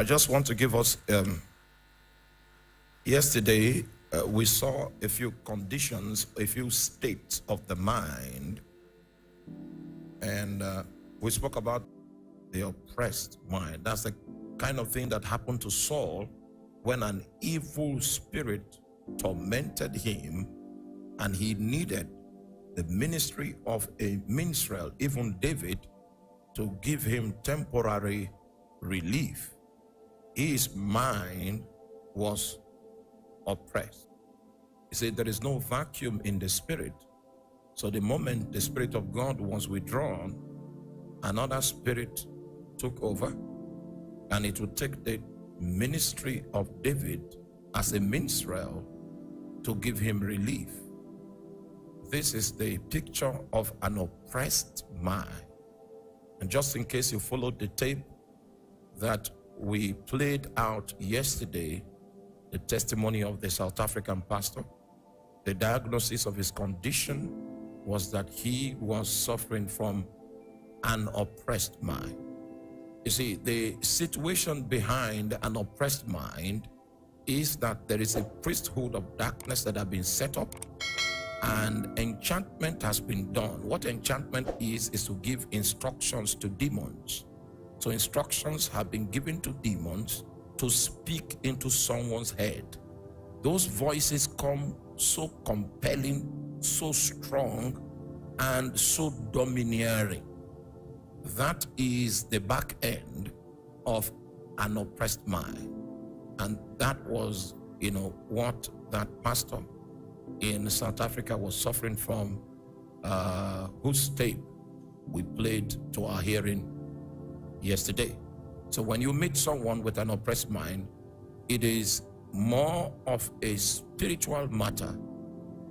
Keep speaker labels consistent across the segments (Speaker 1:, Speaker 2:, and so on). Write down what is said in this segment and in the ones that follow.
Speaker 1: I just want to give us, yesterday we saw a few conditions, a few states of the mind, and we spoke about the oppressed mind. That's the kind of thing that happened to Saul when an evil spirit tormented him and he needed the ministry of a minstrel, even David, to give him temporary relief. His mind was oppressed. He said there is no vacuum in the spirit. So the moment the Spirit of God was withdrawn, another spirit took over, and it would take the ministry of David as a minstrel to give him relief. This is the picture of an oppressed mind. And just in case you followed the tape that we played out yesterday, the testimony of the South African pastor, the diagnosis of his condition was that he was suffering from an oppressed mind. You see, the situation behind an oppressed mind is that there is a priesthood of darkness that have been set up, and enchantment has been done. What enchantment is to give instructions to demons. So instructions have been given to demons to speak into someone's head. Those voices come so compelling, so strong, and so domineering. That is the back end of an oppressed mind. And that was, what that pastor in South Africa was suffering from, whose tape we played to our hearing yesterday. So when you meet someone with an oppressed mind, it is more of a spiritual matter,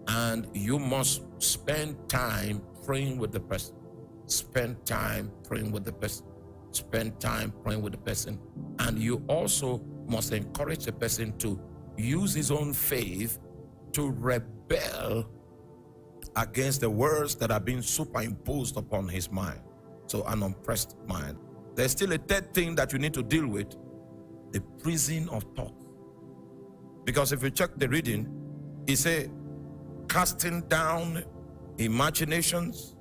Speaker 1: and you must spend time praying with the person. Spend time praying with the person. Spend time praying with the person. And you also must encourage the person to use his own faith to rebel against the words that are being superimposed upon his mind. So an oppressed mind. There's still a third thing that you need to deal with: the prison of thought. Because if you check the reading, he said, casting down imaginations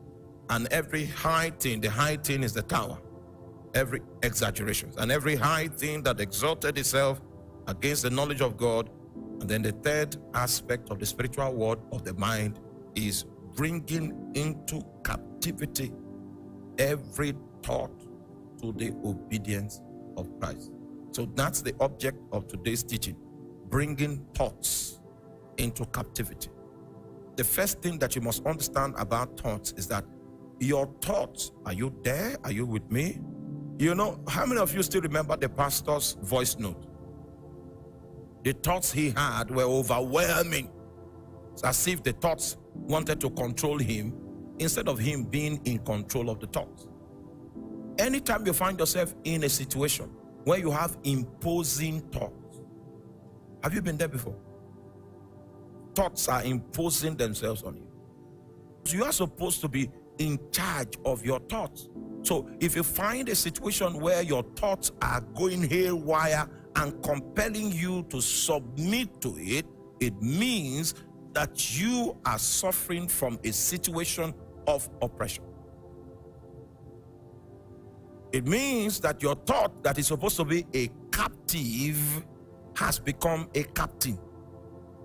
Speaker 1: and every high thing. The high thing is the tower. Every exaggeration and every high thing that exalted itself against the knowledge of God. And then the third aspect of the spiritual world of the mind is bringing into captivity every thought to the obedience of Christ. So that's the object of today's teaching: bringing thoughts into captivity. The first thing that you must understand about thoughts is that your thoughts, are you there? Are you with me? How many of you still remember the pastor's voice note? The thoughts he had were overwhelming. It's as if the thoughts wanted to control him instead of him being in control of the thoughts. Anytime you find yourself in a situation where you have imposing thoughts, have you been there before? Thoughts are imposing themselves on you. So you are supposed to be in charge of your thoughts. So if you find a situation where your thoughts are going haywire and compelling you to submit to it, it means that you are suffering from a situation of oppression. It means that your thought that is supposed to be a captive has become a captain.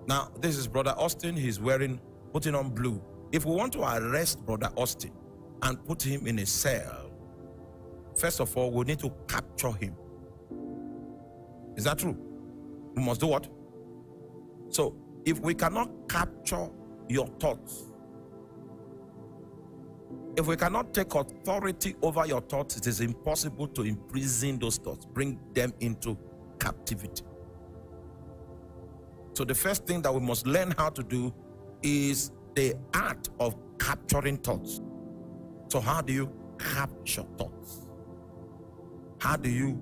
Speaker 1: Now, this is Brother Austin. He's putting on blue. If we want to arrest Brother Austin and put him in a cell, first of all, we need to capture him. Is that true? We must do what? So, if we cannot capture your thoughts, if we cannot take authority over your thoughts, it is impossible to imprison those thoughts, bring them into captivity. So the first thing that we must learn how to do is the art of capturing thoughts. So how do you capture thoughts? How do you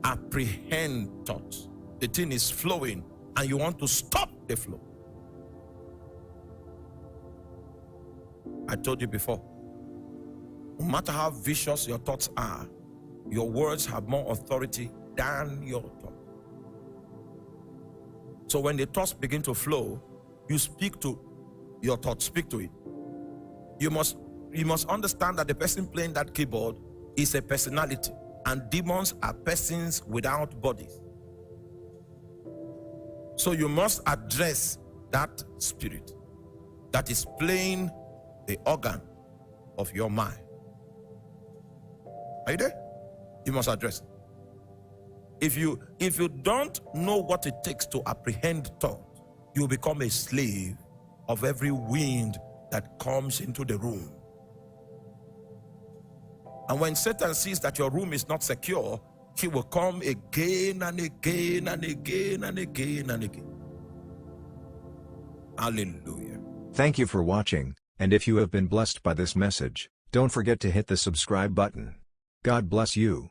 Speaker 1: apprehend thoughts? The thing is flowing and you want to stop the flow. I told you before, no matter how vicious your thoughts are, your words have more authority than your thought. So when the thoughts begin to flow, you speak to your thoughts, speak to it. You must understand that the person playing that keyboard is a personality, and demons are persons without bodies. So you must address that spirit that is playing the organ of your mind. Are you there? You must address it. If you don't know what it takes to apprehend thought, you become a slave of every wind that comes into the room. And when Satan sees that your room is not secure, he will come again and again and again and again and again. Hallelujah.
Speaker 2: Thank you for watching, and if you have been blessed by this message, don't forget to hit the subscribe button. God bless you.